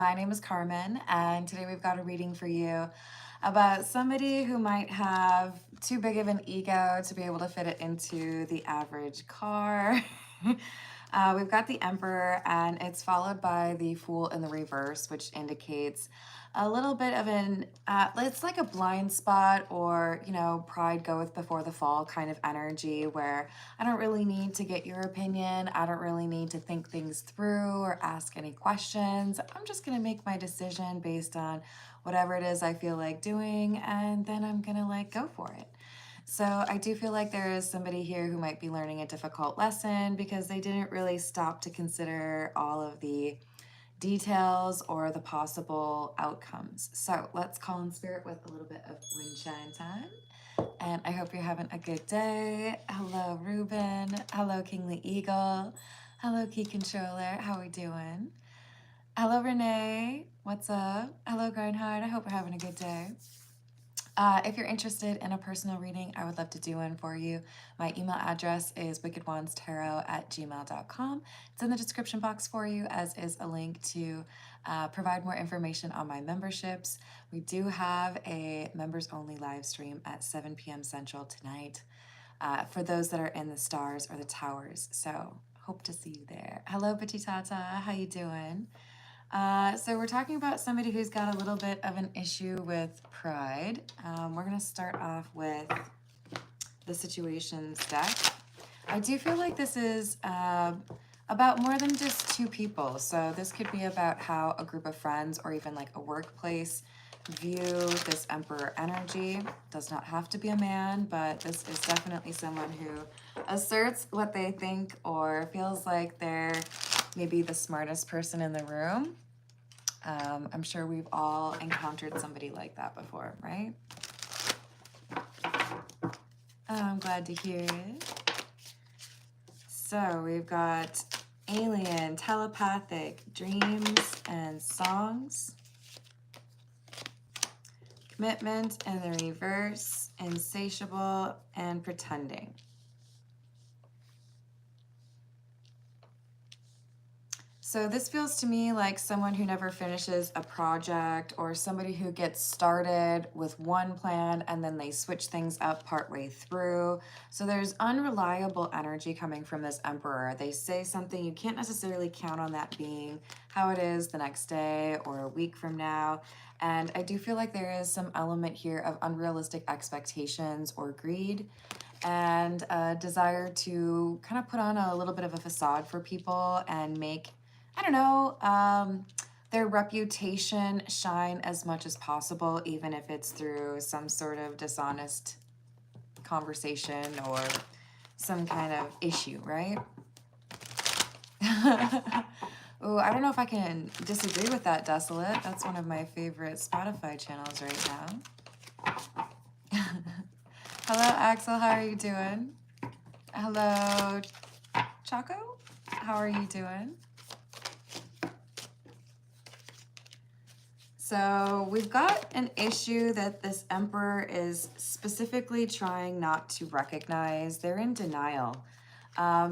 My name is Carmen, and today we've got a reading for you about somebody who might have too big of an ego to be able to fit it into the average car. We've got the Emperor, and it's followed by the Fool in the reverse, which indicates a little bit of it's like a blind spot or, pride goeth before the fall kind of energy where I don't really need to get your opinion. I don't really need to think things through or ask any questions. I'm just going to make my decision based on whatever it is I feel like doing, and then I'm going to go for it. So I do feel like there is somebody here who might be learning a difficult lesson because they didn't really stop to consider all of the details or the possible outcomes. So let's call in spirit with a little bit of wind chime time. And I hope you're having a good day. Hello, Ruben. Hello, Kingly Eagle. Hello, Key Controller. How are we doing? Hello, Renee. What's up? Hello, Grindhard. I hope we're having a good day. If you're interested in a personal reading, I would love to do one for you. My email address is wickedwandstarot@gmail.com. It's in the description box for you, as is a link to provide more information on my memberships. We do have a members-only live stream at 7 p.m. Central tonight for those that are in the stars or the towers. So hope to see you there. Hello, Tata. How you doing? So we're talking about somebody who's got a little bit of an issue with pride. We're going to start off with the situations deck. I do feel like this is about more than just two people. So this could be about how a group of friends or even like a workplace view this Emperor energy. Does not have to be a man, but this is definitely someone who asserts what they think or feels like they're maybe the smartest person in the room. I'm sure we've all encountered somebody like that before, right? I'm glad to hear it. So we've got alien, telepathic, dreams and songs. Commitment in the reverse, insatiable, and pretending. So this feels to me like someone who never finishes a project or somebody who gets started with one plan and then they switch things up partway through. So there's unreliable energy coming from this Emperor. They say something, you can't necessarily count on that being how it is the next day or a week from now. And I do feel like there is some element here of unrealistic expectations or greed and a desire to kind of put on a little bit of a facade for people and make, I don't know, their reputation shine as much as possible, even if it's through some sort of dishonest conversation or some kind of issue, right? Oh, I don't know if I can disagree with that, Desolate. That's one of my favorite Spotify channels right now. Hello, Axel. How are you doing? Hello, Chaco. How are you doing? So we've got an issue that this Emperor is specifically trying not to recognize. They're in denial.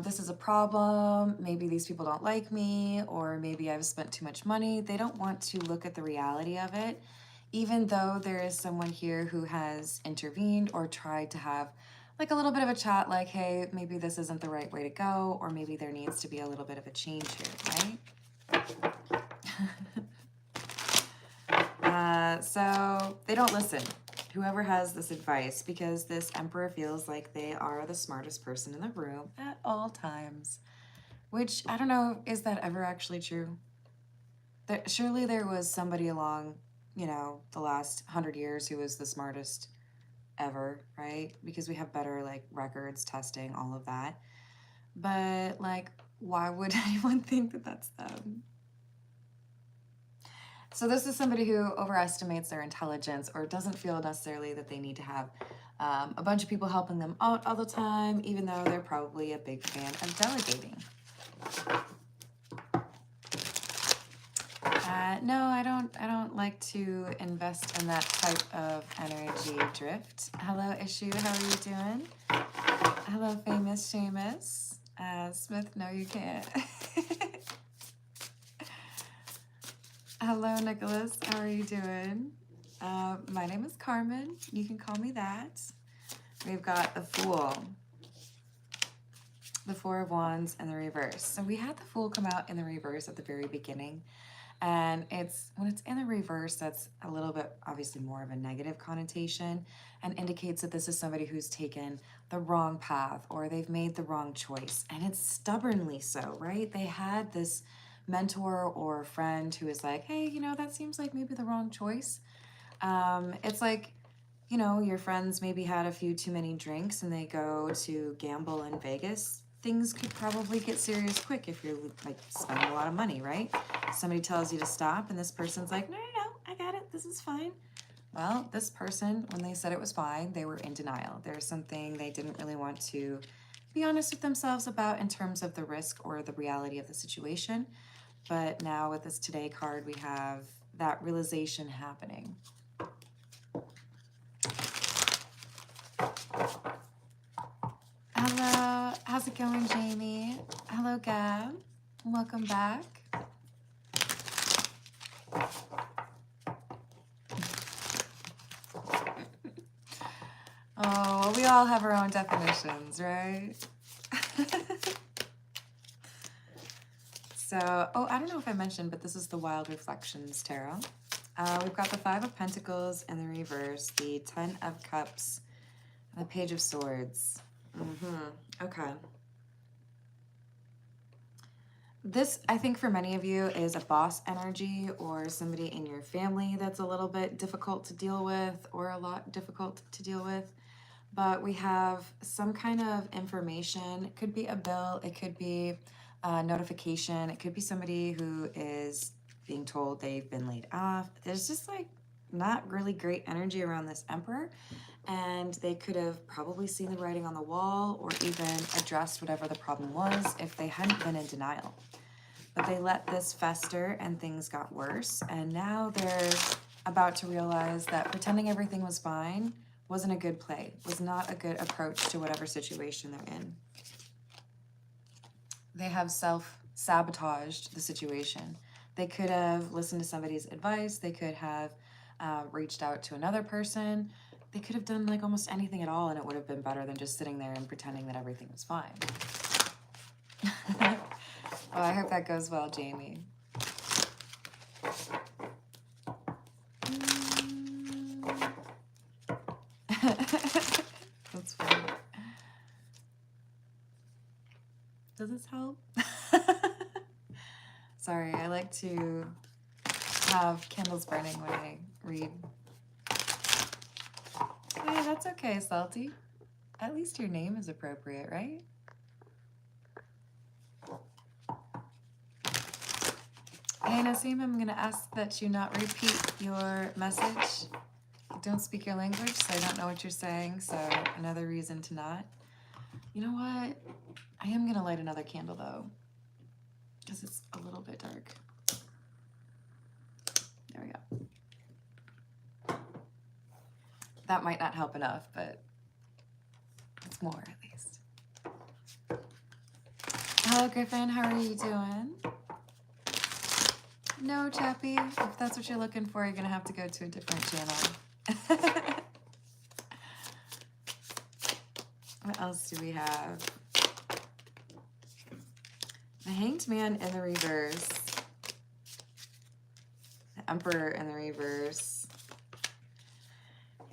This is a problem. Maybe these people don't like me, or maybe I've spent too much money. They don't want to look at the reality of it, even though there is someone here who has intervened or tried to have like a little bit of a chat, like, hey, maybe this isn't the right way to go, or maybe there needs to be a little bit of a change here, right? So they don't listen, whoever has this advice, because this Emperor feels like they are the smartest person in the room at all times, which I don't know, is that ever actually true? Surely there was somebody along, the last 100 years who was the smartest ever, right? Because we have better like records, testing, all of that. But like, why would anyone think that that's them? So this is somebody who overestimates their intelligence or doesn't feel necessarily that they need to have a bunch of people helping them out all the time, even though they're probably a big fan of delegating. No, I don't like to invest in that type of energy drift. Hello, Issue. How are you doing? Hello, Famous Seamus. Smith, no, you can't. Hello, Nicholas. How are you doing? My name is Carmen. You can call me that. We've got the Fool, the Four of Wands, and the reverse. So we had the Fool come out in the reverse at the very beginning. And when it's in the reverse, that's a little bit obviously more of a negative connotation and indicates that this is somebody who's taken the wrong path or they've made the wrong choice. And it's stubbornly so, right? They had this mentor or friend who is like, hey, that seems like maybe the wrong choice. It's like, your friends maybe had a few too many drinks and they go to gamble in Vegas. Things could probably get serious quick if you're like spending a lot of money, right? Somebody tells you to stop and this person's like, no, I got it. This is fine. Well, this person, when they said it was fine, they were in denial. There's something they didn't really want to be honest with themselves about in terms of the risk or the reality of the situation. But now with this Today card, we have that realization happening. Hello, how's it going, Jamie? Hello, Gab. Welcome back. Oh, well, we all have our own definitions, right? So, I don't know if I mentioned, but this is the Wild Reflections Tarot. We've got the Five of Pentacles in the reverse, the Ten of Cups, and the Page of Swords. Okay. This, I think for many of you, is a boss energy or somebody in your family that's a little bit difficult to deal with or a lot difficult to deal with. But we have some kind of information. It could be a bill. It could be a notification. It could be somebody who is being told they've been laid off. There's just like not really great energy around this Emperor. And they could have probably seen the writing on the wall or even addressed whatever the problem was if they hadn't been in denial. But they let this fester and things got worse. And now they're about to realize that pretending everything was fine wasn't a good play, was not a good approach to whatever situation they're in. They have self-sabotaged the situation. They could have listened to somebody's advice. They could have reached out to another person. They could have done like almost anything at all and it would have been better than just sitting there and pretending that everything was fine. Well, I hope that goes well, Jamie. That's funny. Does this help? Sorry, I like to have candles burning when I read. Hey, that's okay, Salty. At least your name is appropriate, right? Hey, Nassim, I'm going to ask that you not repeat your message. I don't speak your language, so I don't know what you're saying, so another reason to not. You know what? I am going to light another candle, though, because it's a little bit dark. There we go. That might not help enough, but it's more, at least. Hello, Griffin. How are you doing? No, Chappie. If that's what you're looking for, you're going to have to go to a different channel. What else do we have? The Hanged Man in the reverse. The Emperor in the reverse.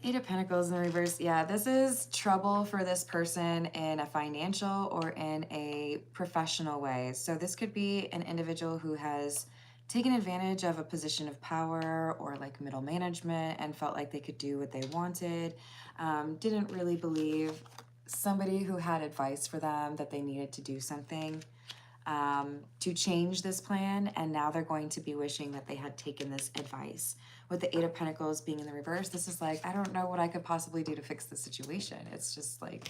Eight of Pentacles in the reverse. Yeah, this is trouble for this person in a financial or in a professional way. So this could be an individual who has taken advantage of a position of power or like middle management and felt like they could do what they wanted. Didn't really believe somebody who had advice for them that they needed to do something to change this plan, and now they're going to be wishing that they had taken this advice. With the Eight of Pentacles being in the reverse, this is like, I don't know what I could possibly do to fix the situation. It's just like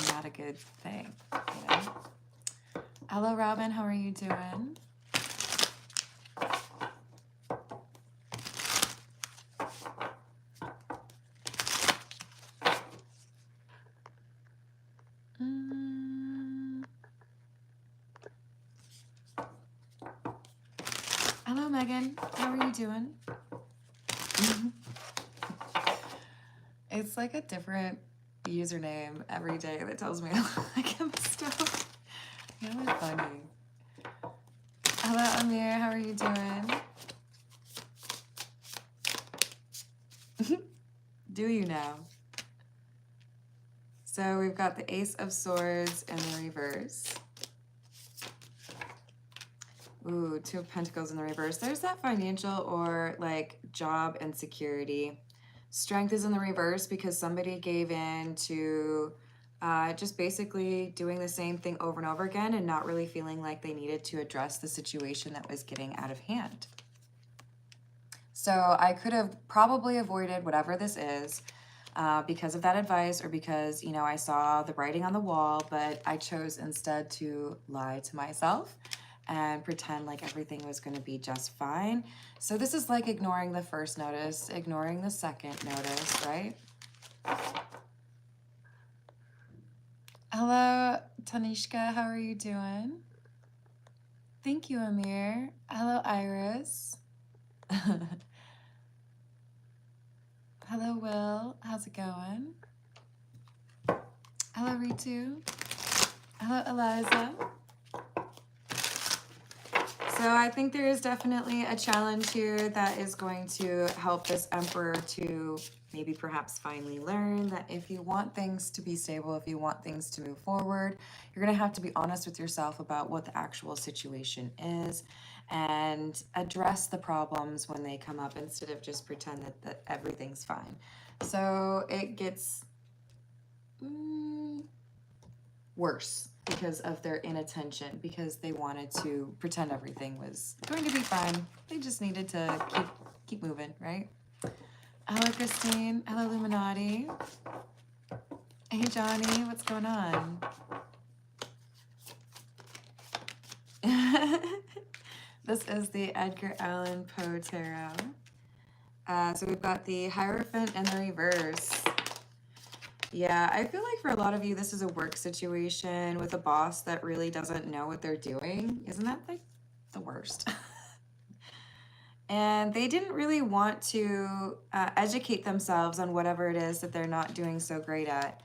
not a good thing, you know? Hello, Robin. How are you doing? Hello, Megan. How are you doing? It's like a different username every day that tells me like I'm stuff. You know what's funny? Hello, Amir. How are you doing? Do you know? So we've got the Ace of Swords in the reverse. Ooh, Two of Pentacles in the reverse. There's that financial or like job insecurity. Strength is in the reverse because somebody gave in to just basically doing the same thing over and over again and not really feeling like they needed to address the situation that was getting out of hand. So I could have probably avoided whatever this is because of that advice or because, you know, I saw the writing on the wall, but I chose instead to lie to myself and pretend like everything was going to be just fine. So this is like ignoring the first notice, ignoring the second notice, right? Hello, Tanishka. How are you doing? Thank you, Amir. Hello, Iris. Hello, Will. How's it going? Hello, Ritu. Hello, Eliza. So I think there is definitely a challenge here that is going to help this Emperor to maybe perhaps finally learn that if you want things to be stable, if you want things to move forward, you're going to have to be honest with yourself about what the actual situation is and address the problems when they come up instead of just pretend that everything's fine. So it gets worse because of their inattention, because they wanted to pretend everything was going to be fine. They just needed to keep moving, right? Hello, Christine. Hello, Illuminati. Hey, Johnny. What's going on? This is the Edgar Allan Poe Tarot. So we've got the Hierophant in the reverse. Yeah, I feel like for a lot of you, this is a work situation with a boss that really doesn't know what they're doing. Isn't that like the worst? And they didn't really want to educate themselves on whatever it is that they're not doing so great at.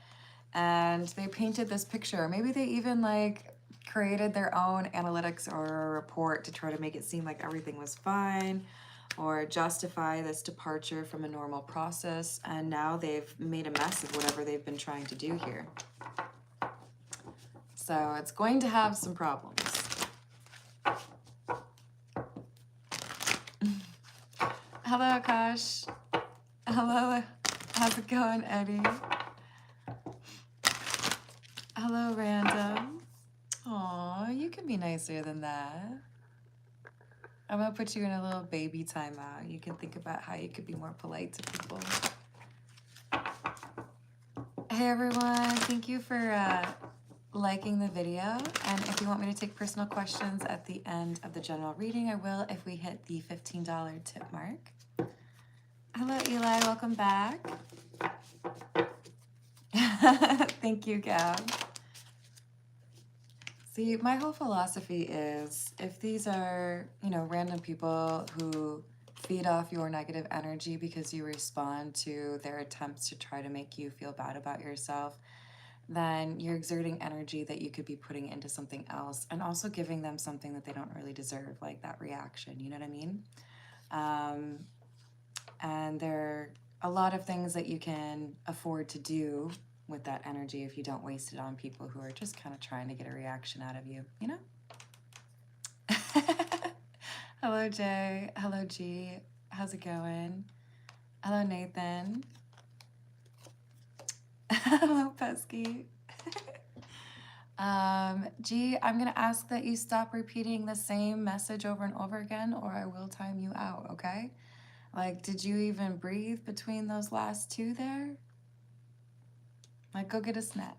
And they painted this picture. Maybe they even like created their own analytics or a report to try to make it seem like everything was fine or justify this departure from a normal process, and now they've made a mess of whatever they've been trying to do here. So it's going to have some problems. Hello, Akash. Hello, how's it going, Eddie? Hello, Random. Aw, you can be nicer than that. I'm gonna put you in a little baby timeout. You can think about how you could be more polite to people. Hey everyone, thank you for liking the video. And if you want me to take personal questions at the end of the general reading, I will if we hit the $15 tip mark. Hello Eli, welcome back. Thank you, Gab. See, my whole philosophy is if these are, you know, random people who feed off your negative energy because you respond to their attempts to try to make you feel bad about yourself, then you're exerting energy that you could be putting into something else and also giving them something that they don't really deserve, like that reaction, you know what I mean? And there are a lot of things that you can afford to do with that energy if you don't waste it on people who are just kind of trying to get a reaction out of you, you know? Hello, Jay. Hello, G. How's it going? Hello, Nathan. Hello, Pesky. G, I'm going to ask that you stop repeating the same message over and over again, or I will time you out, okay? Like, did you even breathe between those last two there? Like, go get a snack.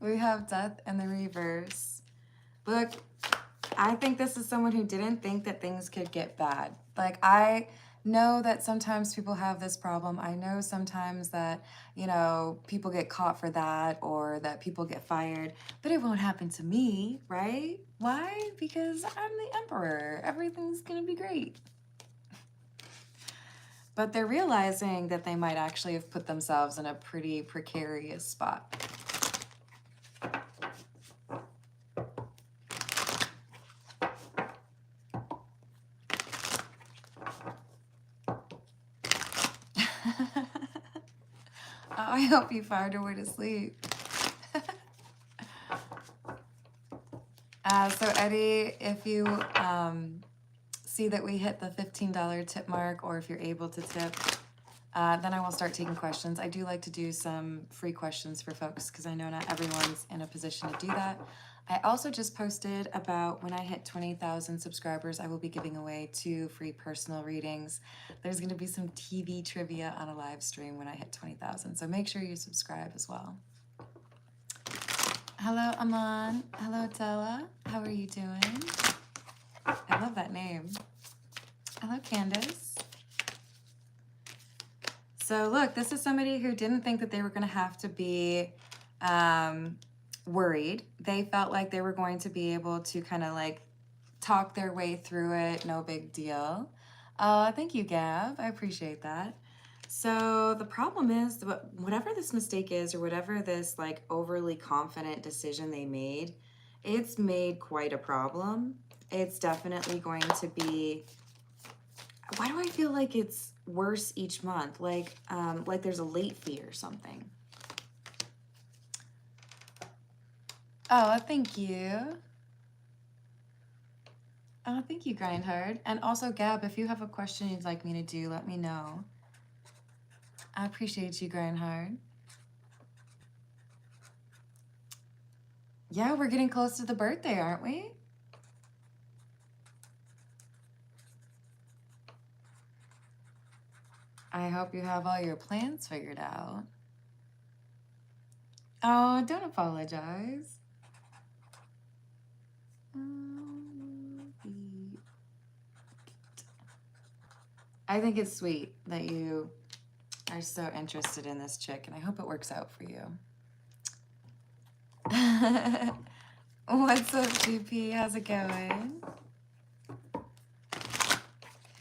We have Death in the reverse. Look, I think this is someone who didn't think that things could get bad. Like, I know that sometimes people have this problem. I know sometimes that, you know, people get caught for that or that people get fired, but it won't happen to me, right? Why? Because I'm the emperor. Everything's going to be great. But they're realizing that they might actually have put themselves in a pretty precarious spot. I hope you found a way to sleep. So Eddie, if you see that we hit the $15 tip mark, or if you're able to tip, then I will start taking questions. I do like to do some free questions for folks because I know not everyone's in a position to do that. I also just posted about when I hit 20,000 subscribers, I will be giving away 2 free personal readings. There's going to be some TV trivia on a live stream when I hit 20,000, so make sure you subscribe as well. Hello, Aman. Hello, Della. How are you doing? I love that name. Hello, Candace. So look, this is somebody who didn't think that they were going to have to be worried. They felt like they were going to be able to kind of like talk their way through it. No big deal. Thank you, Gab. I appreciate that. So the problem is, whatever this mistake is, or whatever this like overly confident decision they made, it's made quite a problem. It's definitely going to be, why do I feel like it's worse each month? Like there's a late fee or something. Oh, thank you. Oh, thank you, Grindhard. And also, Gab, if you have a question you'd like me to do, let me know. I appreciate you, Grindhard. Yeah, we're getting close to the birthday, aren't we? I hope you have all your plans figured out. Oh, don't apologize. I think it's sweet that you are so interested in this chick, and I hope it works out for you. What's up, GP? How's it going?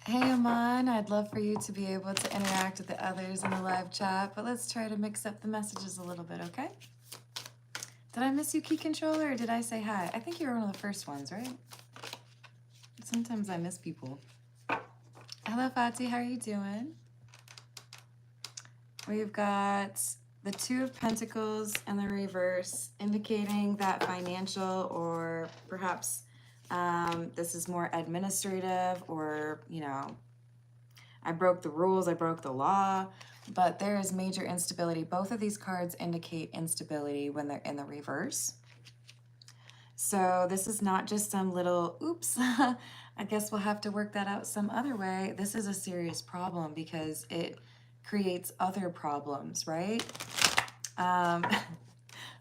Hey, Aman, I'd love for you to be able to interact with the others in the live chat, but let's try to mix up the messages a little bit, okay? Did I miss you, Key Controller, or did I say hi? I think you were one of the first ones, right? Sometimes I miss people. Hello, Fati, how are you doing? We've got the 2 of Pentacles in the reverse, indicating that financial, or perhaps this is more administrative, or, you know, I broke the rules, I broke the law, but there is major instability. Both of these cards indicate instability when they're in the reverse. So this is not just some little, oops, I guess we'll have to work that out some other way. This is a serious problem because it creates other problems, right?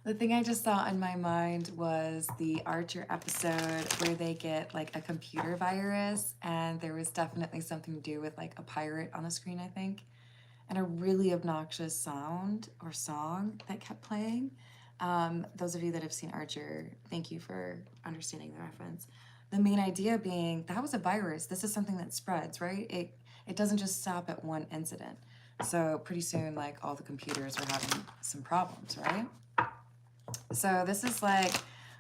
The thing I just saw in my mind was the Archer episode where they get like a computer virus, and there was definitely something to do with like a pirate on the screen, I think, and a really obnoxious sound or song that kept playing. Those of you that have seen Archer, thank you for understanding the reference. The main idea being that was a virus. This is something that spreads, right? It doesn't just stop at one incident. So pretty soon, like, all the computers were having some problems, right? So this is like,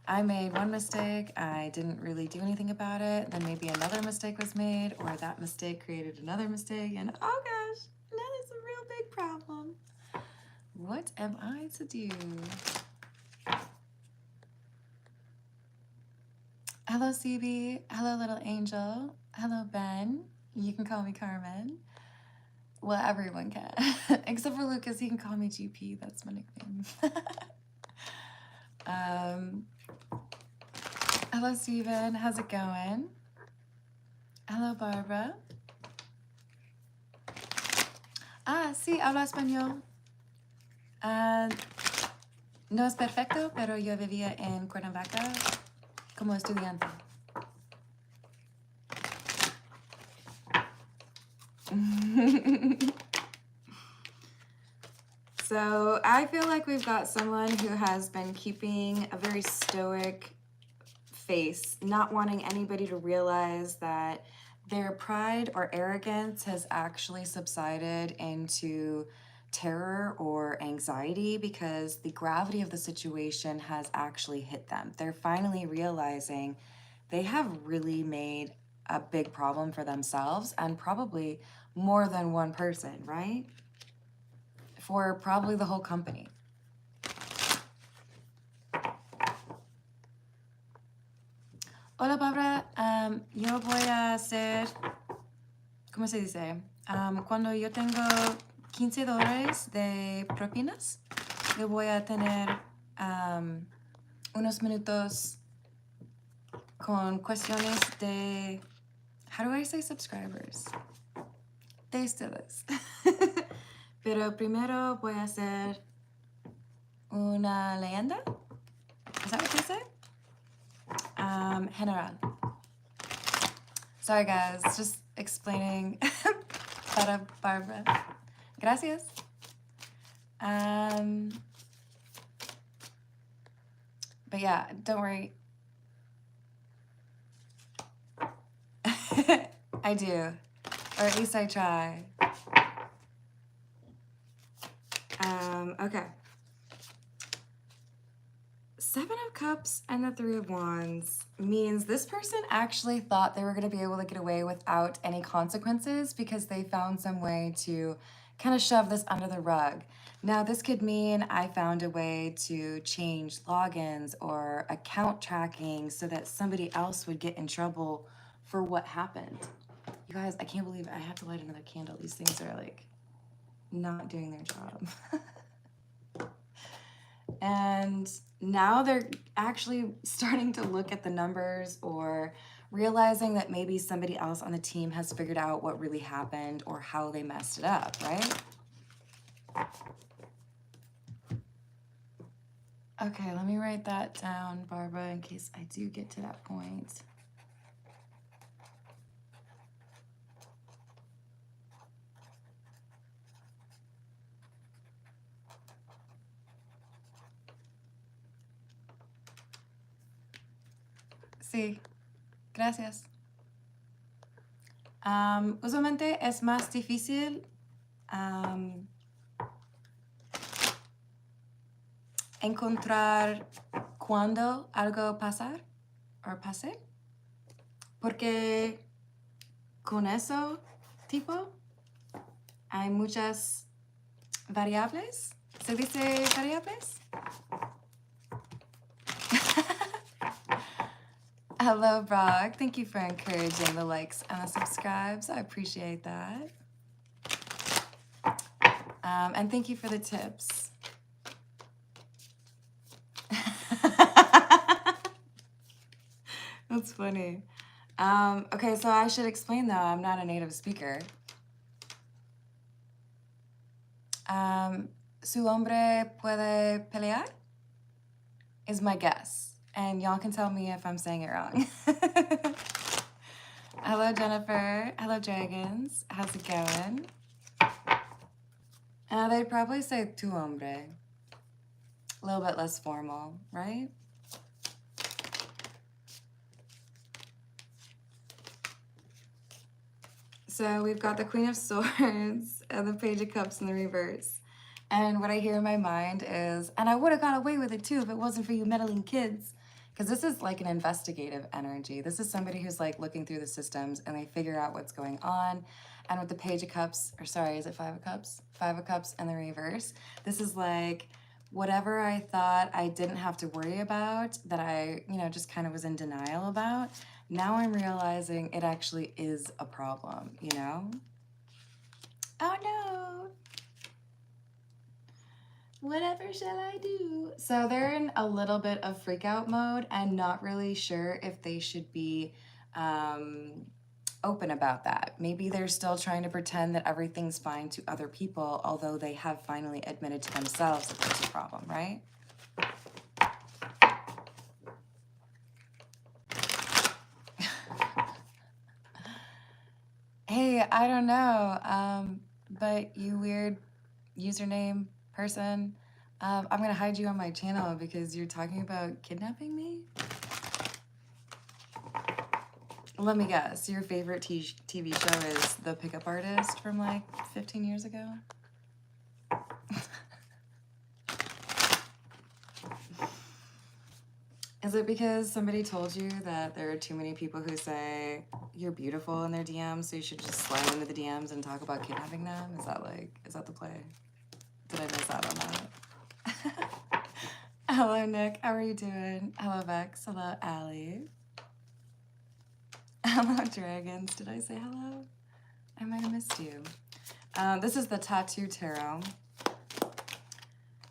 I made one mistake, I didn't really do anything about it, then maybe another mistake was made, or that mistake created another mistake, and oh gosh, that is a real big problem. What am I to do? Hello, CB. Hello, little angel. Hello, Ben. You can call me Carmen. Well, everyone can. Except for Lucas, he can call me GP. That's my nickname. Hello, Steven. How's it going? Hello, Barbara. Ah, sí, hablo español. No es perfecto, pero yo vivía en Cuernavaca como estudiante. So I feel like we've got someone who has been keeping a very stoic face, not wanting anybody to realize that their pride or arrogance has actually subsided into terror or anxiety because the gravity of the situation has actually hit them. They're finally realizing they have really made a big problem for themselves and probably more than one person, right? For probably the whole company. Hola, Barbara. Yo voy a hacer, ¿cómo se dice? Cuando yo tengo $15 de propinas, yo voy a tener unos minutos con cuestiones de, how do I say subscribers? De ustedes. Pero primero voy a hacer una leyenda. Is that what they say? General. Sorry guys, just explaining para Barbara. Gracias. But yeah, don't worry. I do, or at least I try. Okay. 7 of Cups and the 3 of Wands means this person actually thought they were going to be able to get away without any consequences because they found some way to kind of shove this under the rug. Now, this could mean I found a way to change logins or account tracking so that somebody else would get in trouble for what happened. You guys, I can't believe I have to light another candle. These things are like not doing their job. And now they're actually starting to look at the numbers or realizing that maybe somebody else on the team has figured out what really happened or how they messed it up, right? Okay, let me write that down, Barbara, in case I do get to that point. Sí, gracias. Usualmente es más difícil encontrar cuando algo pasar o pase, porque con eso tipo hay muchas variables. ¿Se dice variables? Hello, Brock. Thank you for encouraging the likes and the subscribes. I appreciate that. And thank you for the tips. That's funny. Okay, so I should explain though, I'm not a native speaker. Su hombre puede pelear? Is my guess. And y'all can tell me if I'm saying it wrong. Hello, Jennifer. Hello, dragons. How's it going? They'd probably say tu hombre. A little bit less formal, right? So we've got the Queen of Swords and the Page of Cups in the reverse. And what I hear in my mind is, and I would have got away with it too if it wasn't for you meddling kids. Because this is like an investigative energy. This is somebody who's like looking through the systems and they figure out what's going on. And with the Page of Cups, or sorry, is it 5 of Cups? 5 of Cups in the reverse. This is like whatever I thought I didn't have to worry about, that I, just kind of was in denial about. Now I'm realizing it actually is a problem, Oh no. Whatever shall I do? So they're in a little bit of freak out mode and not really sure if they should be open about that. Maybe they're still trying to pretend that everything's fine to other people, although they have finally admitted to themselves that there's a problem, right? Hey, Hey, I don't know, but you weird username person, I'm gonna hide you on my channel because you're talking about kidnapping me? Let me guess, your favorite TV show is The Pickup Artist from like 15 years ago? Is it because somebody told you that there are too many people who say you're beautiful in their DMs, so you should just slide into the DMs and talk about kidnapping them? Is that the play? Did I miss out on that? Hello, Nick. How are you doing? Hello, Vex. Hello, Allie. Hello, Dragons. Did I say hello? I might have missed you. This is the Tattoo Tarot.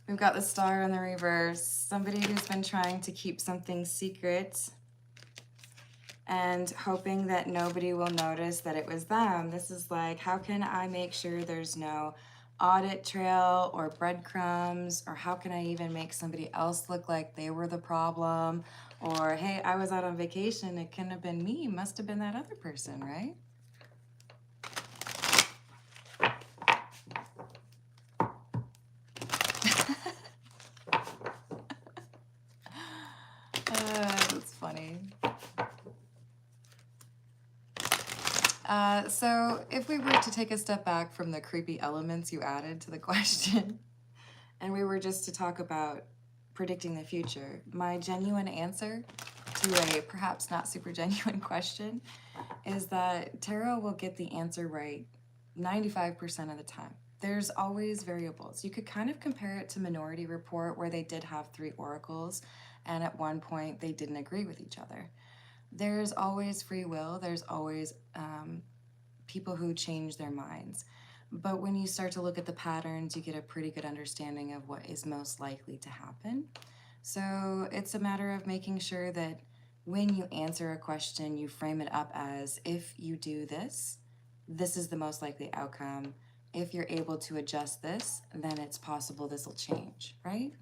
We've got the Star in the reverse. Somebody who's been trying to keep something secret and hoping that nobody will notice that it was them. This is like, how can I make sure there's no audit trail or breadcrumbs, or how can I even make somebody else look like they were the problem? Or, hey, I was out on vacation, it couldn't have been me, it must have been that other person, right? That's funny. So if we were to take a step back from the creepy elements you added to the question, and we were just to talk about predicting the future, my genuine answer to a perhaps not super genuine question is that tarot will get the answer right 95% of the time. There's always variables. You could kind of compare it to Minority Report, where they did have 3 oracles, and at one point they didn't agree with each other. There's always free will. There's always people who change their minds. But when you start to look at the patterns, you get a pretty good understanding of what is most likely to happen. So it's a matter of making sure that when you answer a question, you frame it up as, if you do this, this is the most likely outcome. If you're able to adjust this, then it's possible this will change, right?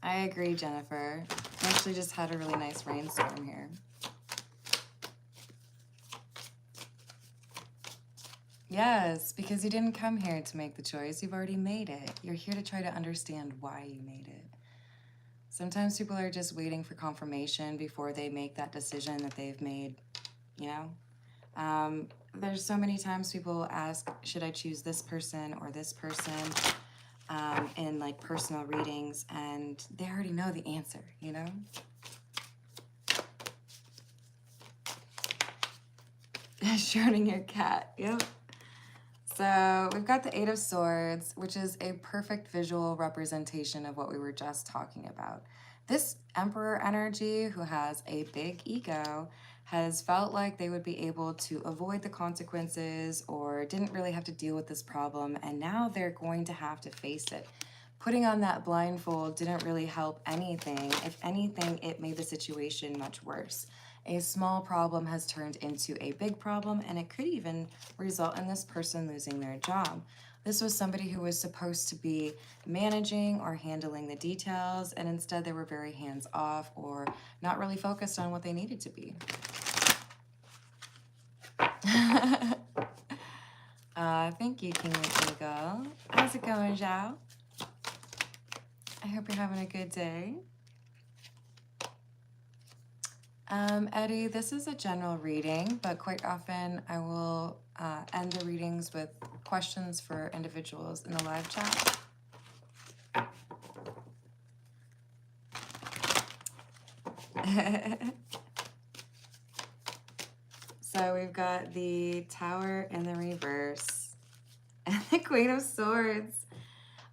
I agree, Jennifer. We actually just had a really nice rainstorm here. Yes, because you didn't come here to make the choice. You've already made it. You're here to try to understand why you made it. Sometimes people are just waiting for confirmation before they make that decision that they've made, you know? There's so many times people ask, should I choose this person or this person? In like personal readings, and they already know the answer, you know? Schrödinger cat, yep. So we've got the 8 of Swords, which is a perfect visual representation of what we were just talking about. This Emperor energy, who has a big ego, has felt like they would be able to avoid the consequences or didn't really have to deal with this problem, and now they're going to have to face it. Putting on that blindfold didn't really help anything. If anything, it made the situation much worse. A small problem has turned into a big problem, and it could even result in this person losing their job. This was somebody who was supposed to be managing or handling the details, and instead they were very hands-off or not really focused on what they needed to be. Thank you, King Eagle. How's it going, Zhao? I hope you're having a good day. Eddie, this is a general reading, but quite often I will end the readings with questions for individuals in the live chat. So we've got the Tower in the reverse and the Queen of Swords.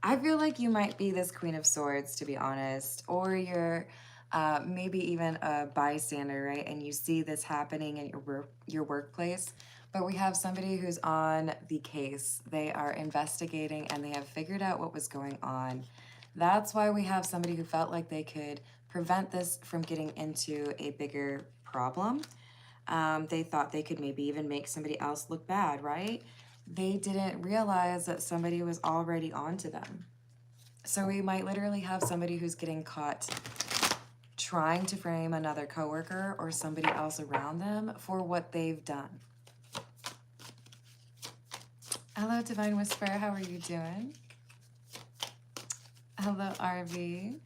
I feel like you might be this Queen of Swords, to be honest, or you're maybe even a bystander, right? And you see this happening in your workplace. But we have somebody who's on the case. They are investigating and they have figured out what was going on. That's why we have somebody who felt like they could prevent this from getting into a bigger problem. They thought they could maybe even make somebody else look bad, right? They didn't realize that somebody was already onto them. So we might literally have somebody who's getting caught trying to frame another coworker or somebody else around them for what they've done. Hello, Divine Whisperer. How are you doing? Hello, RV.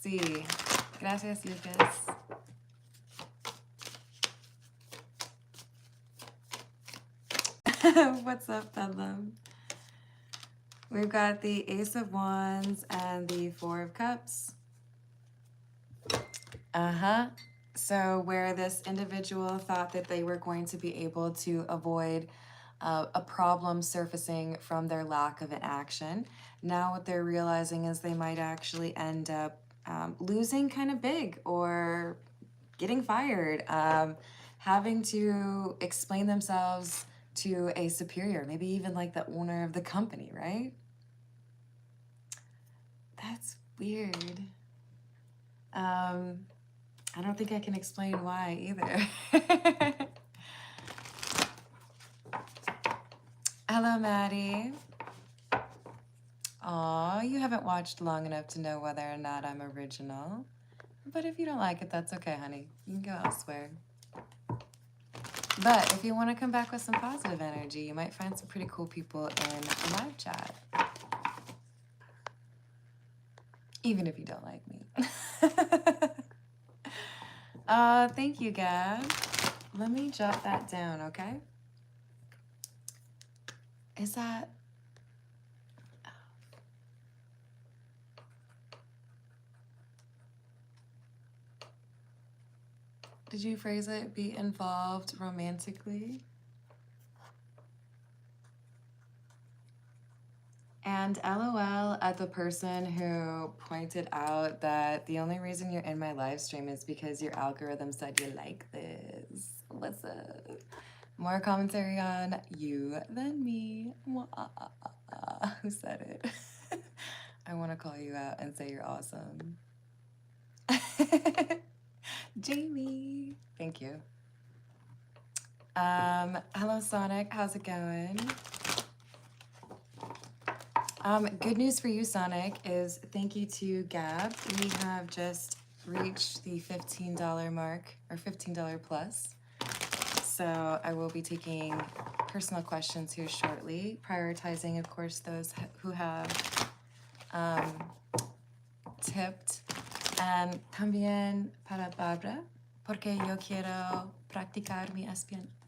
Sí. Gracias, Lucas. What's up, Bedlam? We've got the Ace of Wands and the Four of Cups. So where this individual thought that they were going to be able to avoid a problem surfacing from their lack of an action, now what they're realizing is they might actually end up losing kind of big or getting fired, having to explain themselves to a superior, maybe even like the owner of the company, right? That's weird. I don't think I can explain why either. Hello, Maddie. Aw, you haven't watched long enough to know whether or not I'm original. But if you don't like it, that's okay, honey. You can go elsewhere. But if you want to come back with some positive energy, you might find some pretty cool people in a live chat. Even if you don't like me. Thank you, Gab. Let me jot that down, okay? Is that... Did you phrase it, be involved romantically? And LOL at the person who pointed out that the only reason you're in my live stream is because your algorithm said you like this. What's up? More commentary on you than me. Who said it? I want to call you out and say you're awesome. Jamie, thank you. Hello, Sonic. How's it going? Good news for you, Sonic, is thank you to Gab. We have just reached the $15 mark, or $15 plus. So I will be taking personal questions here shortly, prioritizing, of course, those who have tipped. And también para Barbara, porque yo quiero practicar mi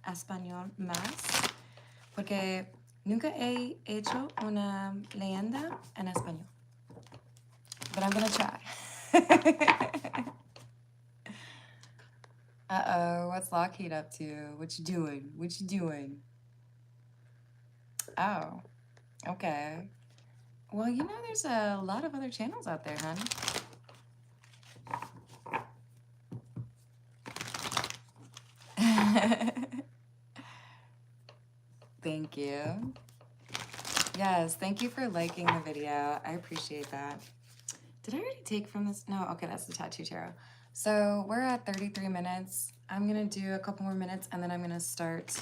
español más, porque nunca he hecho una leyenda en español. But I'm gonna try. Uh-oh, what's Lockheed up to? What you doing? What you doing? Oh, okay. Well, you know, there's a lot of other channels out there, honey. Thank you. Yes, thank you for liking the video. I appreciate that. Did I already take from this? No, okay, that's the tattoo tarot. So we're at 33 minutes. I'm gonna do a couple more minutes and then I'm gonna start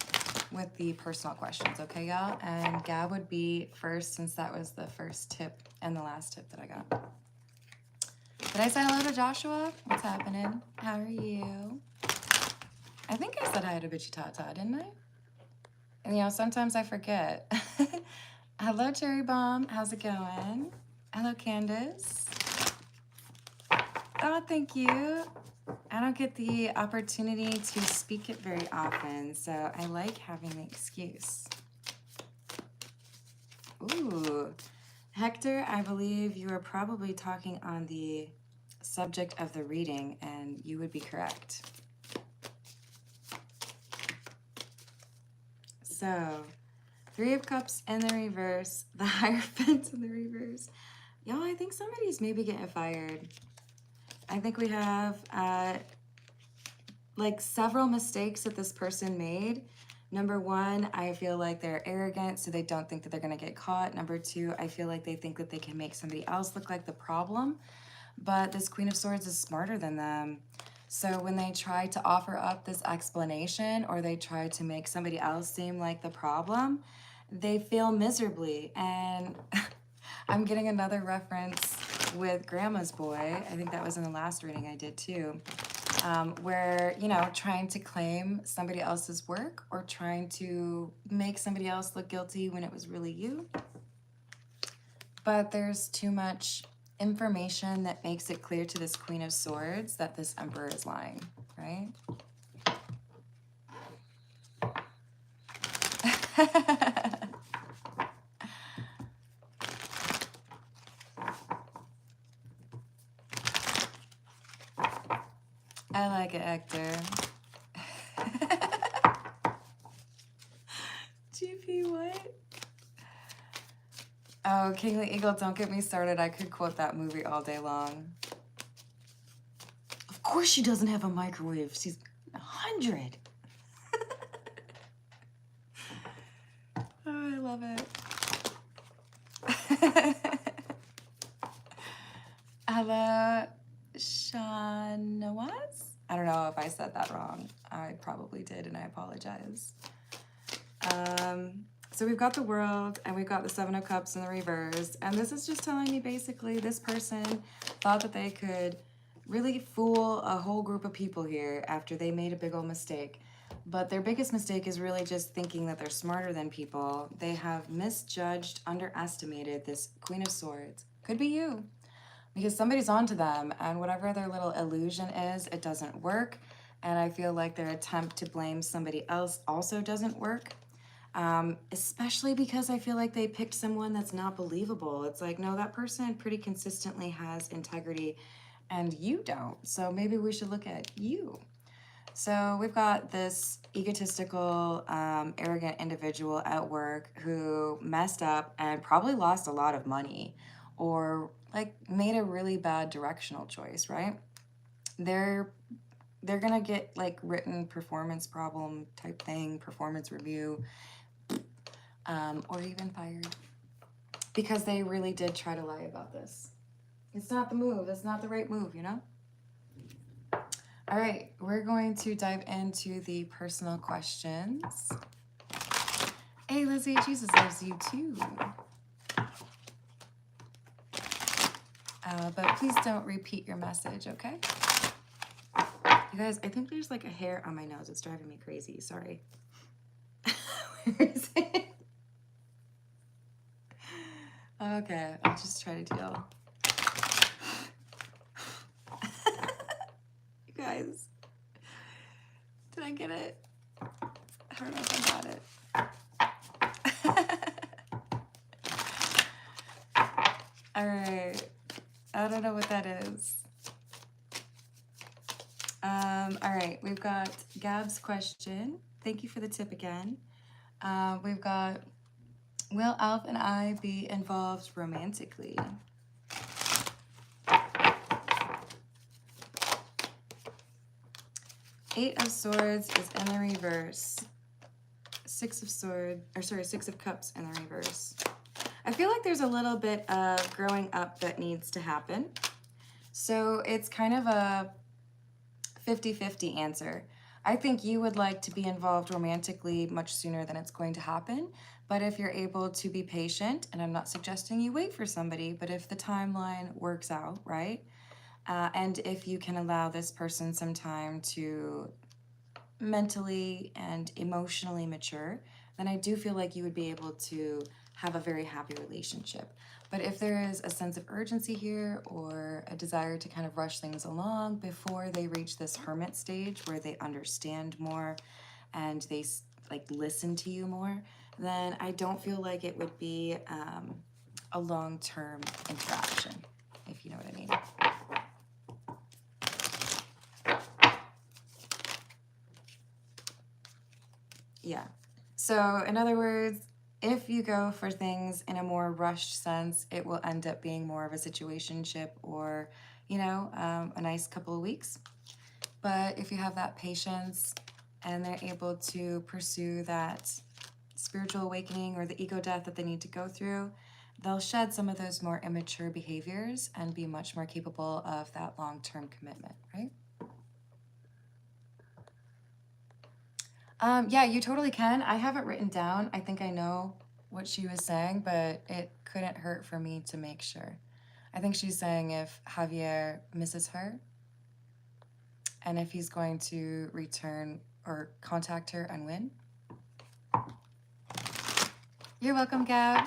with the personal questions, okay, y'all? And Gab would be first since that was the first tip and the last tip that I got. Did I say hello to Joshua? What's happening? How are you? I think I said hi to Bitchy Tata, didn't I? And you know, sometimes I forget. Hello, Cherry Bomb. How's it going? Hello, Candace. Oh, thank you. I don't get the opportunity to speak it very often, so I like having the excuse. Ooh. Hector, I believe you are probably talking on the subject of the reading, and you would be correct. So, Three of Cups in the reverse, the Hierophant in the reverse. Y'all, I think somebody's maybe getting fired. I think we have like several mistakes that this person made. Number one, I feel like they're arrogant, so they don't think that they're gonna get caught. Number two, I feel like they think that they can make somebody else look like the problem, but this Queen of Swords is smarter than them. So when they try to offer up this explanation or they try to make somebody else seem like the problem, they fail miserably. And I'm getting another reference with Grandma's Boy. I think that was in the last reading I did too. Where, you know, trying to claim somebody else's work or trying to make somebody else look guilty when it was really you. But there's too much information that makes it clear to this Queen of Swords that this Emperor is lying, right? I like it, Hector. GP, what? Oh, King the Eagle, don't get me started. I could quote that movie all day long. Of course she doesn't have a microwave. She's 100. Oh, I love it. Hello, Shanawaz? I don't know if I said that wrong. I probably did, and I apologize. So we've got the World, and we've got the Seven of Cups in the reverse, and this is just telling me basically this person thought that they could really fool a whole group of people here after they made a big old mistake. But their biggest mistake is really just thinking that they're smarter than people. They have misjudged, underestimated this Queen of Swords. Could be you. Because somebody's onto them, and whatever their little illusion is, it doesn't work. And I feel like their attempt to blame somebody else also doesn't work. Especially because I feel like they picked someone that's not believable. It's like, no, that person pretty consistently has integrity and you don't. So maybe we should look at you. So we've got this egotistical, arrogant individual at work who messed up and probably lost a lot of money or like made a really bad directional choice, right? They're gonna get like written performance problem type thing, performance review, or even fired because they really did try to lie about this. It's not the move. It's not the right move, you know? All right, we're going to dive into the personal questions. Hey, Lizzie, Jesus loves you too. But please don't repeat your message, okay? You guys, I think there's like a hair on my nose. It's driving me crazy. Sorry. Where is it? Okay, I'll just try to deal. You guys, did I get it? I don't know if I got it. All right. I don't know what that is. All right, we've got Gab's question. Thank you for the tip again. We've got, will Alf and I be involved romantically? Eight of Swords is in the reverse. Six of Cups in the reverse. I feel like there's a little bit of growing up that needs to happen. So it's kind of a 50-50 answer. I think you would like to be involved romantically much sooner than it's going to happen. But if you're able to be patient, and I'm not suggesting you wait for somebody, but if the timeline works out, right? And if you can allow this person some time to mentally and emotionally mature, then I do feel like you would be able to have a very happy relationship. But if there is a sense of urgency here or a desire to kind of rush things along before they reach this hermit stage where they understand more and they like listen to you more, then I don't feel like it would be a long-term interaction, if you know what I mean. Yeah. So in other words, if you go for things in a more rushed sense, it will end up being more of a situationship or, you know, a nice couple of weeks. But if you have that patience and they're able to pursue that spiritual awakening or the ego death that they need to go through, they'll shed some of those more immature behaviors and be much more capable of that long-term commitment, right? Yeah, you totally can. I have it written down. I think I know what she was saying, but it couldn't hurt for me to make sure. I think she's saying if Javier misses her and if he's going to return or contact her and win. You're welcome, Gab.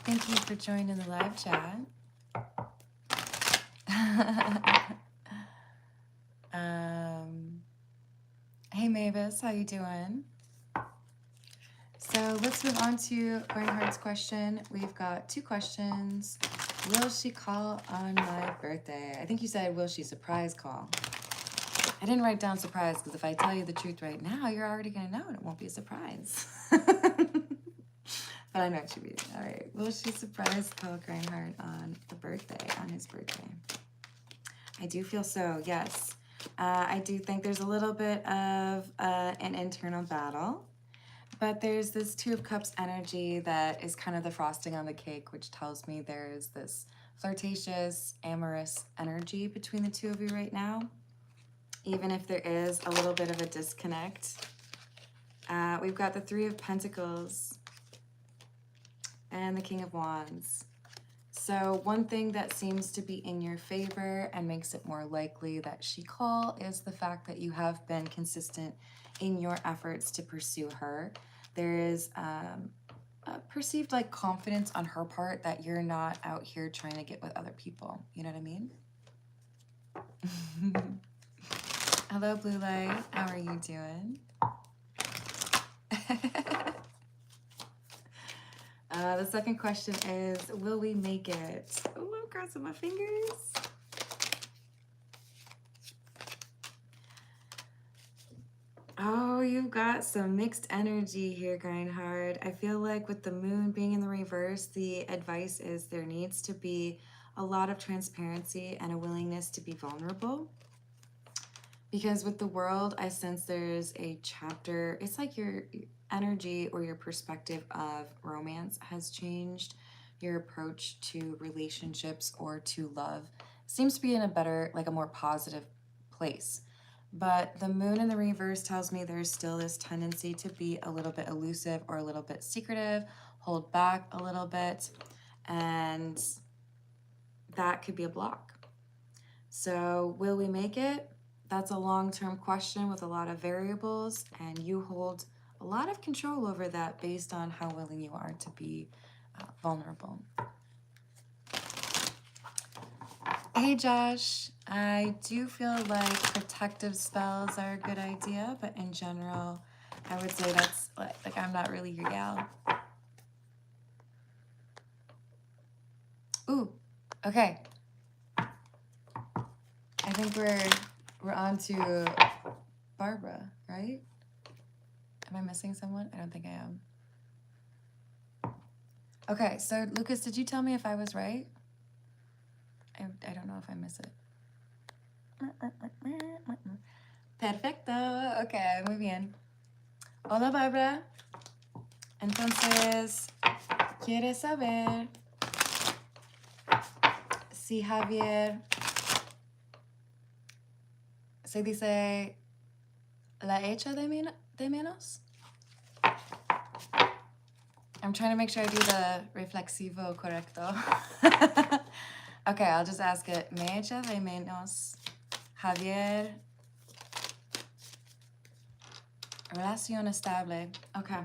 Thank you for joining the live chat. Hey Mavis, how you doing? So let's move on to Bernhardt's question. We've got 2 questions. Will she call on my birthday? I think you said, will she surprise call? I didn't write down surprise because if I tell you the truth right now, you're already going to know and it won't be a surprise. But I know what you mean. All right. Will she surprise call Reinhardt on his birthday? I do feel so, yes. I do think there's a little bit of an internal battle, but there's this 2 of Cups energy that is kind of the frosting on the cake, which tells me there's this flirtatious, amorous energy between the 2 of you right now, even if there is a little bit of a disconnect. We've got the 3 of Pentacles and the King of Wands. So one thing that seems to be in your favor and makes it more likely that she call is the fact that you have been consistent in your efforts to pursue her. There is a perceived like confidence on her part that you're not out here trying to get with other people. You know what I mean? Hello, Blue Light. How are you doing? The second question is, will we make it? Oh, I'm crossing my fingers. Oh, you've got some mixed energy here, Grindhard. I feel like with the moon being in the reverse, the advice is there needs to be a lot of transparency and a willingness to be vulnerable. Because with the world, I sense there's a chapter. It's like your energy or your perspective of romance has changed. Your approach to relationships or to love seems to be in a better, like a more positive place. But the moon in the reverse tells me there's still this tendency to be a little bit elusive or a little bit secretive, hold back a little bit, and that could be a block. So will we make it? That's a long-term question with a lot of variables, and you hold a lot of control over that based on how willing you are to be vulnerable. Hey Josh, I do feel like protective spells are a good idea, but in general, I would say that's like I'm not really your gal. Ooh, okay. I think we're on to Barbara, right? Am I missing someone? I don't think I am. Okay, so Lucas, did you tell me if I was right? I don't know if I miss it. Perfecto. Okay, muy bien. Hola, Barbara. Entonces, ¿quieres saber si Javier se dice la echa de menos? I'm trying to make sure I do the reflexivo correcto. Okay, I'll just ask it. Me echa de menos Javier. Relación estable. Okay.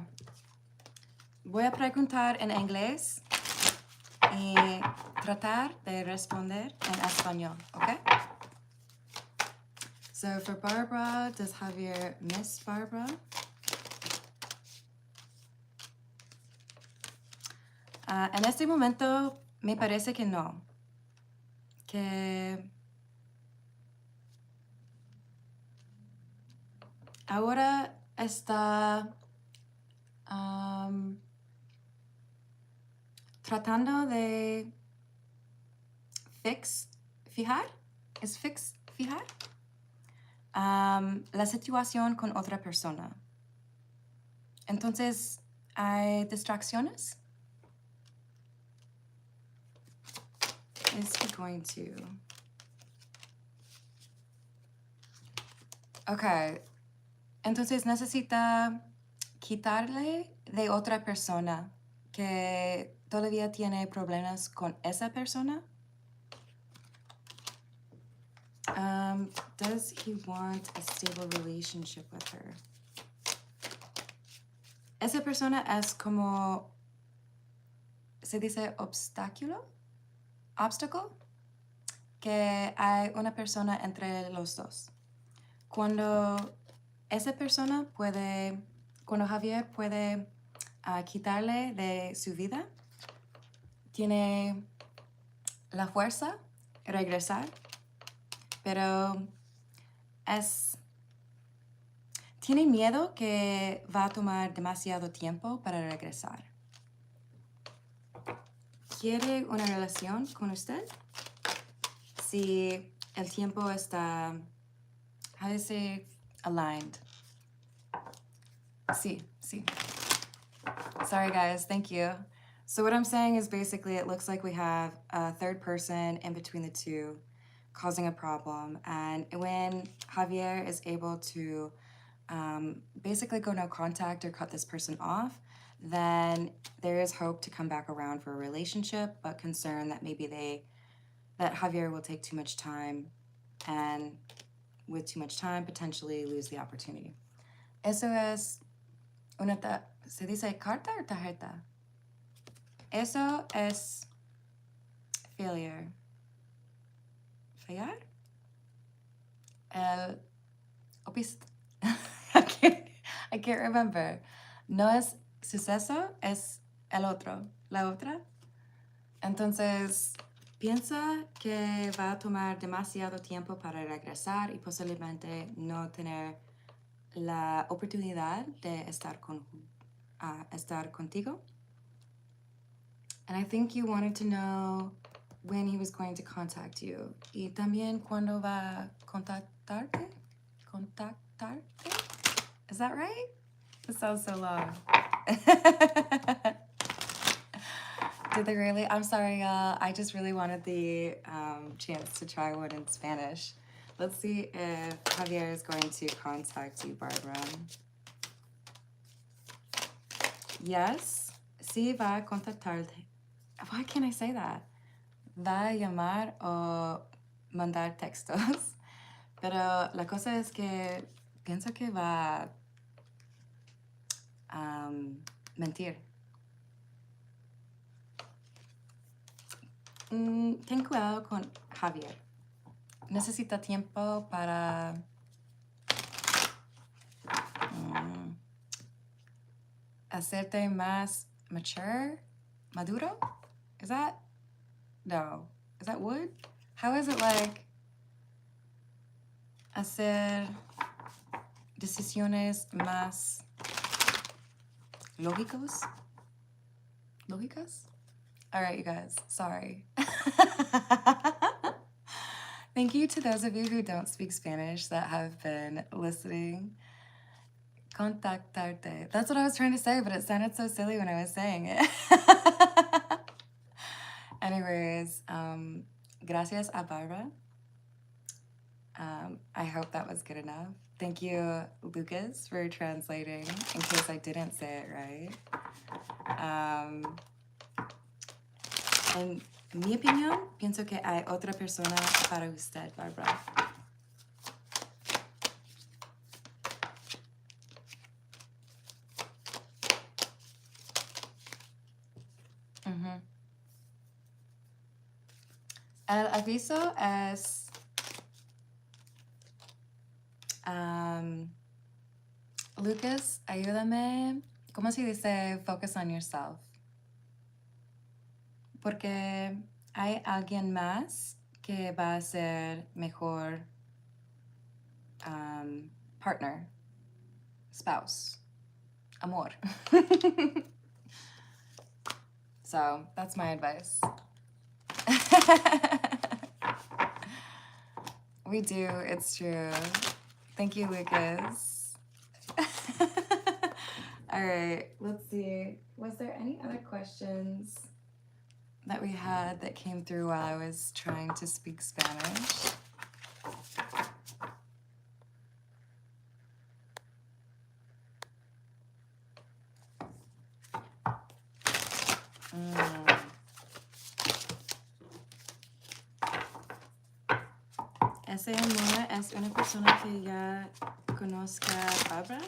Voy a preguntar en inglés y tratar de responder en español, okay? So for Barbara, does Javier miss Barbara? En este momento me parece que no. Que ahora está tratando de fijar la situación con otra persona. Entonces, ¿hay distracciones? Is he going to? Okay. Entonces necesita quitarle de otra persona que todavía tiene problemas con esa persona. Does he want a stable relationship with her? Esa persona es como, se dice obstáculo, obstacle, que hay una persona entre los dos. Cuando esa persona puede, cuando Javier puede quitarle de su vida, tiene la fuerza de regresar, pero tiene miedo que va a tomar demasiado tiempo para regresar. ¿Quiere una relación con usted? Si el tiempo está, how do you say, aligned. Sí. Sorry guys, thank you. So what I'm saying is basically it looks like we have a third person in between the two causing a problem. And when Javier is able to basically go no contact or cut this person off, then there is hope to come back around for a relationship, but concern that maybe that Javier will take too much time, and with too much time, potentially lose the opportunity. Eso es ¿se dice carta o tarjeta? Eso es failure. ¿Fallar? El I can't remember. No es suceso, es el otro, la otra. Entonces, piensa que va a tomar demasiado tiempo para regresar y posiblemente no tener la oportunidad de estar contigo. And I think you wanted to know when he was going to contact you. Y también cuando va a contactarte. Is that right? It sounds so long. Did they really? I'm sorry, y'all. I just really wanted the chance to try one in Spanish. Let's see if Javier is going to contact you, Barbara. Yes, sí va a contactarte. Why can't I say that? Va a llamar o mandar textos. Pero la cosa es que pienso que va a mentir. Ten cuidado con Javier. Necesita tiempo para hacerte más maduro? Is that? No. Is that wood? How is it like hacer decisiones más lógicas? All right, you guys, sorry. Thank you to those of you who don't speak Spanish that have been listening. Contactarte. That's what I was trying to say, but it sounded so silly when I was saying it. Anyways, gracias a Barbara. I hope that was good enough. Thank you, Lucas, for translating, in case I didn't say it right. En mi opinión, pienso que hay otra persona para usted, Barbara. El aviso es Lucas, ayúdame. ¿Cómo se dice focus on yourself? Porque hay alguien más que va a ser mejor partner, spouse, amor. So that's my advice. We do, it's true. Thank you, Lucas. All right, let's see. Was there any other questions that we had that came through while I was trying to speak Spanish? Mm. Ese amor es una persona que ya conozca a Barbara.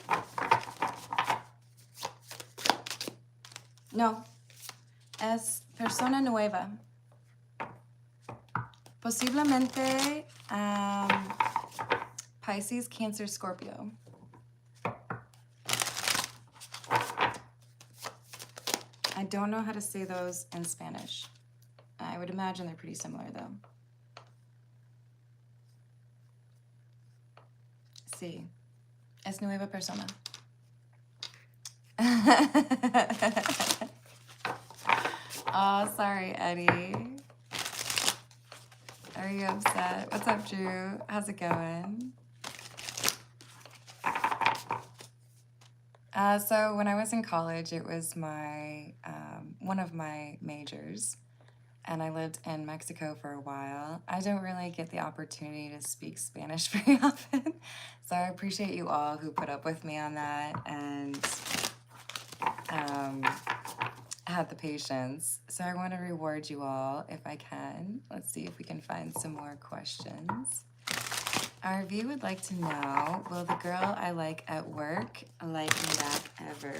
No, es persona nueva. Posiblemente Pisces, Cancer, Scorpio. I don't know how to say those in Spanish. I would imagine they're pretty similar though. Sí, es nueva persona. Oh, sorry, Eddie. Are you upset? What's up, Drew? How's it going? So when I was in college, it was my one of my majors, and I lived in Mexico for a while. I don't really get the opportunity to speak Spanish very often, so I appreciate you all who put up with me on that and had the patience. So I want to reward you all if I can. Let's see if we can find some more questions. RV would like to know, will the girl I like at work like me back ever?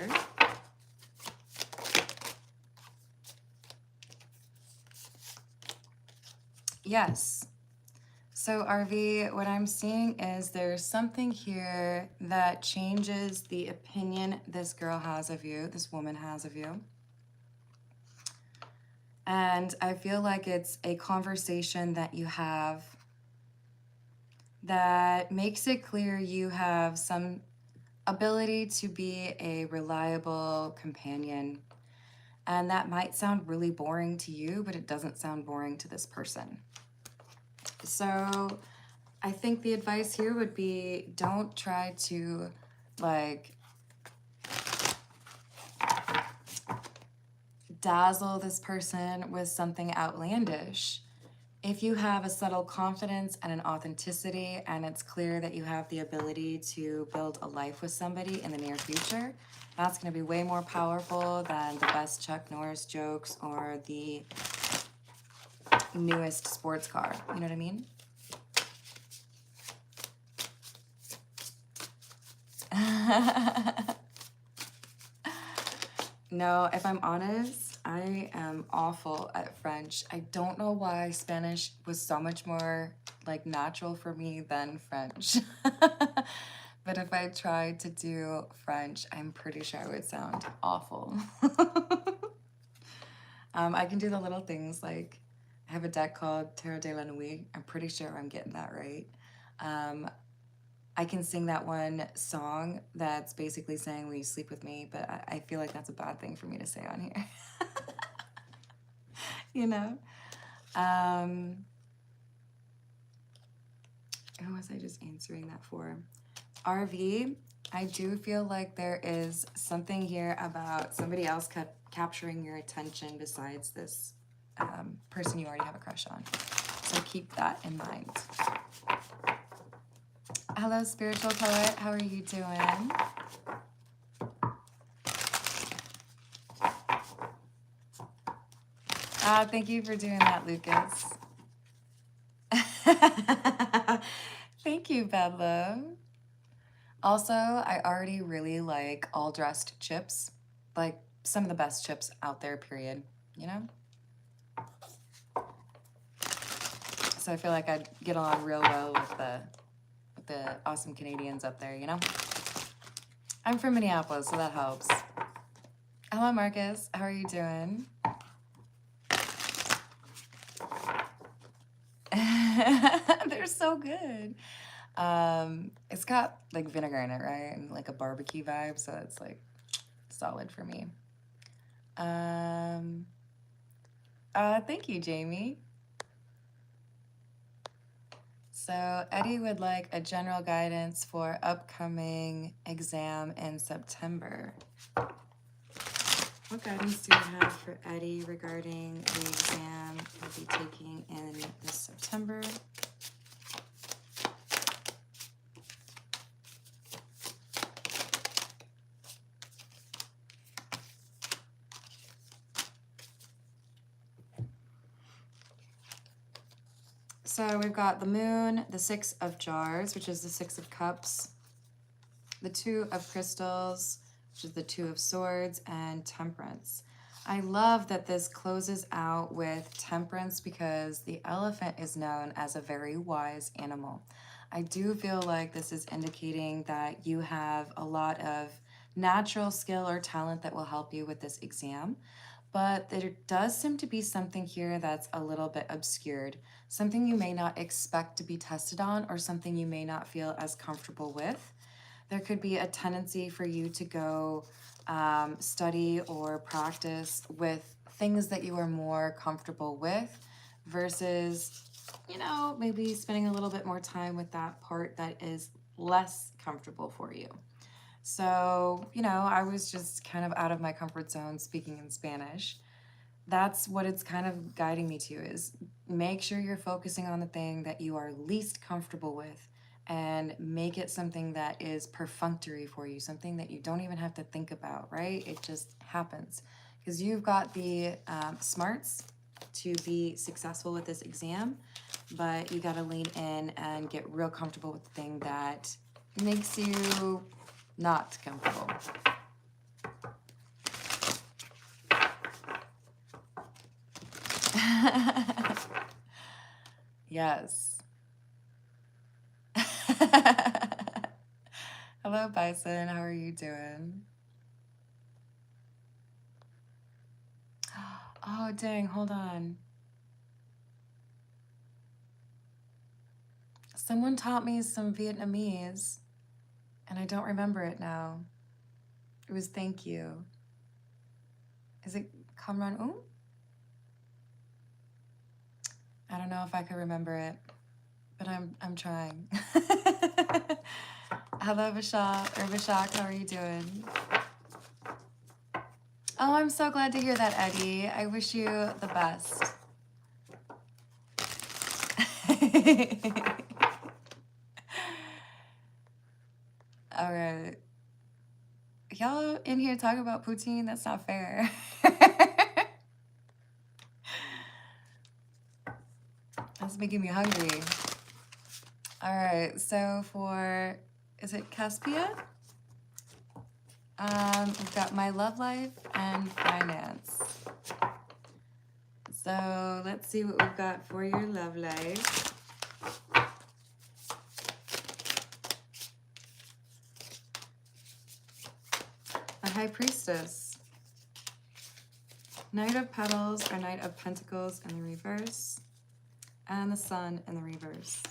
Yes. So RV, what I'm seeing is there's something here that changes the opinion this girl has of you, this woman has of you. And I feel like it's a conversation that you have that makes it clear you have some ability to be a reliable companion. And that might sound really boring to you, but it doesn't sound boring to this person. So I think the advice here would be don't try to like dazzle this person with something outlandish. If you have a subtle confidence and an authenticity, and it's clear that you have the ability to build a life with somebody in the near future, that's going to be way more powerful than the best Chuck Norris jokes or the newest sports car. You know what I mean? No, if I'm honest, I am awful at French. I don't know why Spanish was so much more like natural for me than French. But if I tried to do French, I'm pretty sure I would sound awful. I can do the little things like I have a deck called Terre de la Nuit. I'm pretty sure I'm getting that right. I can sing that one song that's basically saying, will you sleep with me? But I feel like that's a bad thing for me to say on here. You know? Who was I just answering that for? RV, I do feel like there is something here about somebody else capturing your attention besides this person you already have a crush on. So keep that in mind. Hello, spiritual poet. How are you doing? Thank you for doing that, Lucas. Thank you, Bedlam. Also, I already really like all dressed chips. Like some of the best chips out there, period. You know? So I feel like I'd get along real well with the awesome Canadians up there, you know? I'm from Minneapolis, so that helps. Hello, Marcus. How are you doing? They're so good. It's got like vinegar in it, right? And like a barbecue vibe, so it's like solid for me. Thank you, Jamie. So Eddie would like a general guidance for upcoming exam in September. What guidance do you have for Eddie regarding the exam he'll be taking in this September? So we've got the moon, the 6 of jars, which is the 6 of cups, the 2 of crystals, which is the 2 of swords, and temperance. I love that this closes out with temperance because the elephant is known as a very wise animal. I do feel like this is indicating that you have a lot of natural skill or talent that will help you with this exam, but there does seem to be something here that's a little bit obscured, something you may not expect to be tested on or something you may not feel as comfortable with. There could be a tendency for you to go study or practice with things that you are more comfortable with versus, you know, maybe spending a little bit more time with that part that is less comfortable for you. So, you know, I was just kind of out of my comfort zone speaking in Spanish. That's what it's kind of guiding me to, is make sure you're focusing on the thing that you are least comfortable with and make it something that is perfunctory for you, something that you don't even have to think about, right? It just happens because you've got the smarts to be successful with this exam, but you got to lean in and get real comfortable with the thing that makes you not comfortable. Yes. Hello, Bison. How are you doing? Oh, dang. Hold on. Someone taught me some Vietnamese, and I don't remember it now. It was thank you. Is it Kamran Um? I don't know if I could remember it, but I'm trying. Hello, Vishak. How are you doing? Oh, I'm so glad to hear that, Eddie. I wish you the best. All right. Y'all in here talking about poutine? That's not fair. That's making me hungry. All right, so for, is it Caspia? We've got my love life and finance. So let's see what we've got for your love life. A High Priestess. Knight of Petals or Knight of Pentacles in the reverse. And the Sun in the reverse.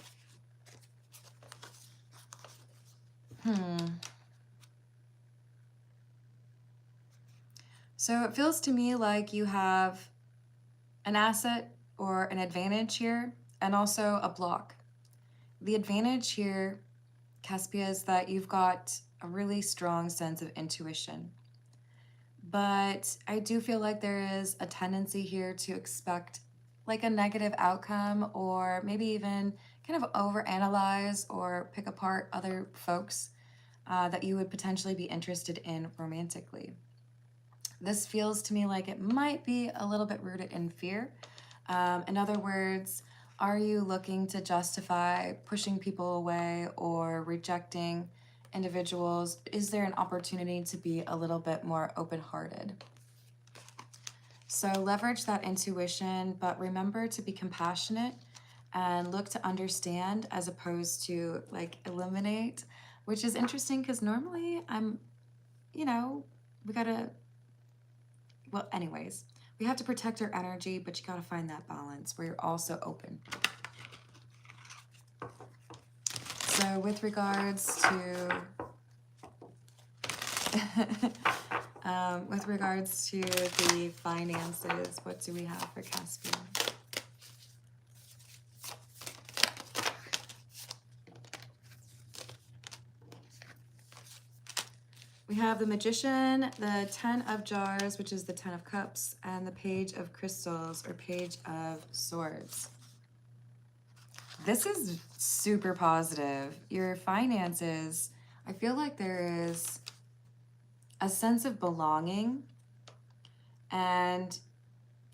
So it feels to me like you have an asset or an advantage here, and also a block. The advantage here, Caspia, is that you've got a really strong sense of intuition. But I do feel like there is a tendency here to expect like a negative outcome, or maybe even kind of overanalyze or pick apart other folks that you would potentially be interested in romantically. This feels to me like it might be a little bit rooted in fear. In other words, are you looking to justify pushing people away or rejecting individuals? Is there an opportunity to be a little bit more open-hearted? So leverage that intuition, but remember to be compassionate and look to understand as opposed to like eliminate, which is interesting because normally I'm, you know, we gotta, well, anyways, we have to protect our energy, but you gotta find that balance where you're also open. So with regards to the finances, what do we have for Caspian? We have the Magician, the 10 of Jars, which is the 10 of Cups, and the Page of Crystals, or Page of Swords. This is super positive. Your finances, I feel like there is a sense of belonging, and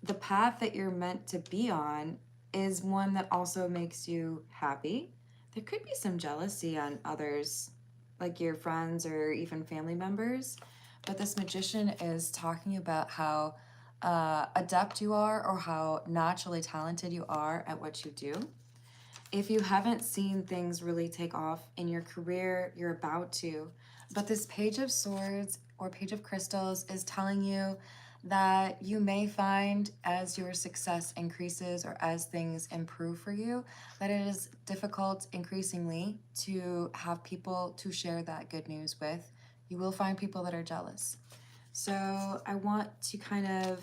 the path that you're meant to be on is one that also makes you happy. There could be some jealousy on others, like your friends or even family members. But this Magician is talking about how adept you are or how naturally talented you are at what you do. If you haven't seen things really take off in your career, you're about to. But this Page of Swords or Page of Crystals is telling you that you may find as your success increases or as things improve for you, that it is difficult increasingly to have people to share that good news with. You will find people that are jealous. So I want to kind of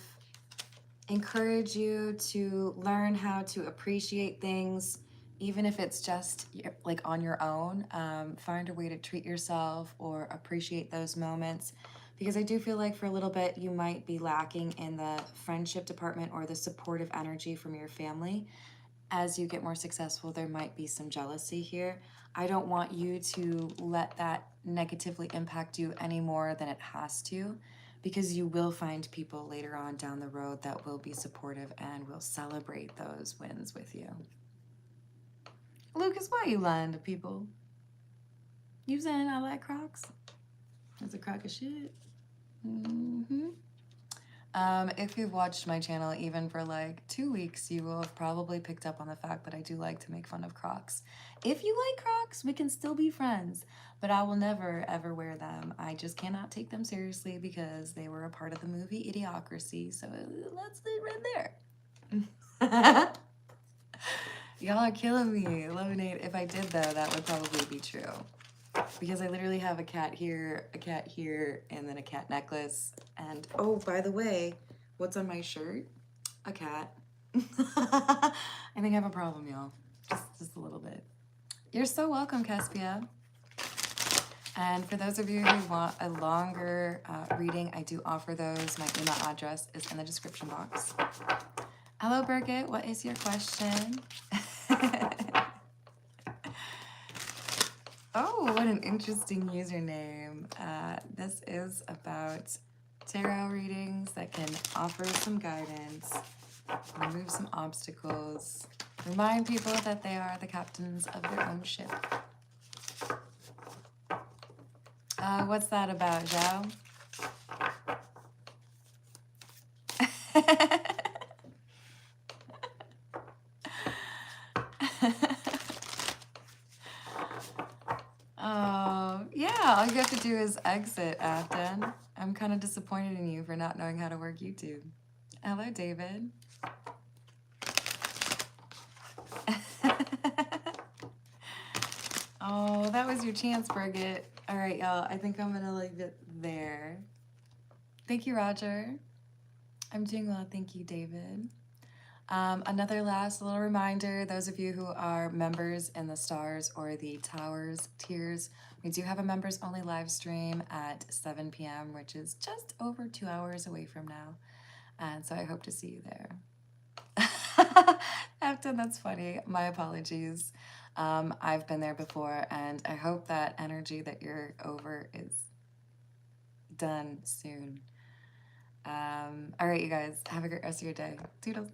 encourage you to learn how to appreciate things, even if it's just like on your own. Find a way to treat yourself or appreciate those moments, because I do feel like for a little bit you might be lacking in the friendship department or the supportive energy from your family. As you get more successful, there might be some jealousy here. I don't want you to let that negatively impact you any more than it has to, because you will find people later on down the road that will be supportive and will celebrate those wins with you. Lucas, why you lying to people? You saying I like Crocs? That's a crock of shit. If you've watched my channel even for like 2 weeks, you will have probably picked up on the fact that I do like to make fun of Crocs. If you like Crocs, we can still be friends, but I will never ever wear them. I just cannot take them seriously because they were a part of the movie Idiocracy, so let's leave right there. Y'all are killing me. Lemonade. If I did though, that would probably be true. Because I literally have a cat here, and then a cat necklace. And oh, by the way, what's on my shirt? A cat. I think I have a problem, y'all. Just a little bit. You're so welcome, Caspia. And for those of you who want a longer reading, I do offer those. My email address is in the description box. Hello, Birgit. What is your question? Oh, what an interesting username. This is about tarot readings that can offer some guidance, remove some obstacles, remind people that they are the captains of their own ship. What's that about, Zhao? Oh, yeah, all you have to do is exit, Afton. I'm kind of disappointed in you for not knowing how to work YouTube. Hello, David. Oh, that was your chance, Birgit. All right, y'all, I think I'm gonna leave it there. Thank you, Roger. I'm doing well, thank you, David. Another last little reminder, those of you who are members in the Stars or the Towers tiers, we do have a members only live stream at 7 p.m., which is just over 2 hours away from now. And so I hope to see you there. Afton, that's funny. My apologies. I've been there before, and I hope that energy that you're over is done soon. All right, you guys, have a great rest of your day. Toodles.